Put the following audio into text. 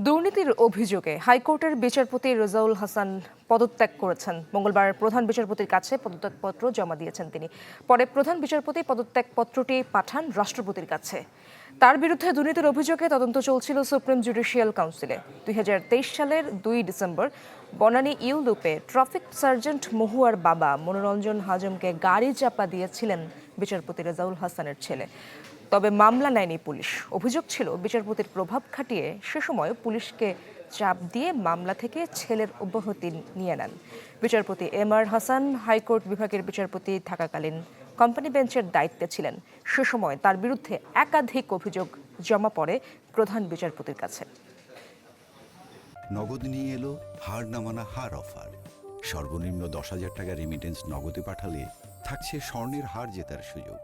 দুর্নীতির অভিযোগে হাইকোর্টের বিচারপতি রেজাউল হাসান পদত্যাগ করেছেন। মঙ্গলবার প্রধান বিচারপতির কাছে পদত্যাগপত্র জমা দিয়েছেন তিনি। পরে প্রধান বিচারপতি পদত্যাগপত্রটি পাঠান রাষ্ট্রপতির কাছে। তার বিরুদ্ধে দুর্নীতির অভিযোগে তদন্ত চলছিল সুপ্রিম জুডিশিয়াল কাউন্সিলে। 2023 সালের 2 ডিসেম্বর বনানী ইউ লুপে ট্রাফিক সার্জেন্ট মহুয়ার বাবা মনোরঞ্জন হাজমকে গাড়ি চাপা দিয়েছিলেন বিচারপতি রেজাউল হাসানের ছেলে। তবে মামলা নেয়নি পুলিশ। অভিযোগ ছিল বিচারপতির প্রভাব খাটিয়ে সে সময় পুলিশকে চাপ দিয়ে মামলা থেকে ছেলের অব্যাহতি নিয়ে নেন। বিচারপতি এম আর হাসান হাইকোর্ট বিভাগের বিচারপতি থাকাকালীন কোম্পানি বেঞ্চের দায়িত্বে ছিলেন। সে সময় তার বিরুদ্ধে একাধিক অভিযোগ জমা পড়ে প্রধান বিচারপতির কাছে। নগদ নিয়ে এলো হার না মানা হার অফার। সর্বনিম্ন 10,000 টাকা রেমিটেন্স নগদে পাঠালে থাকছে স্বর্ণের হার জেতার সুযোগ।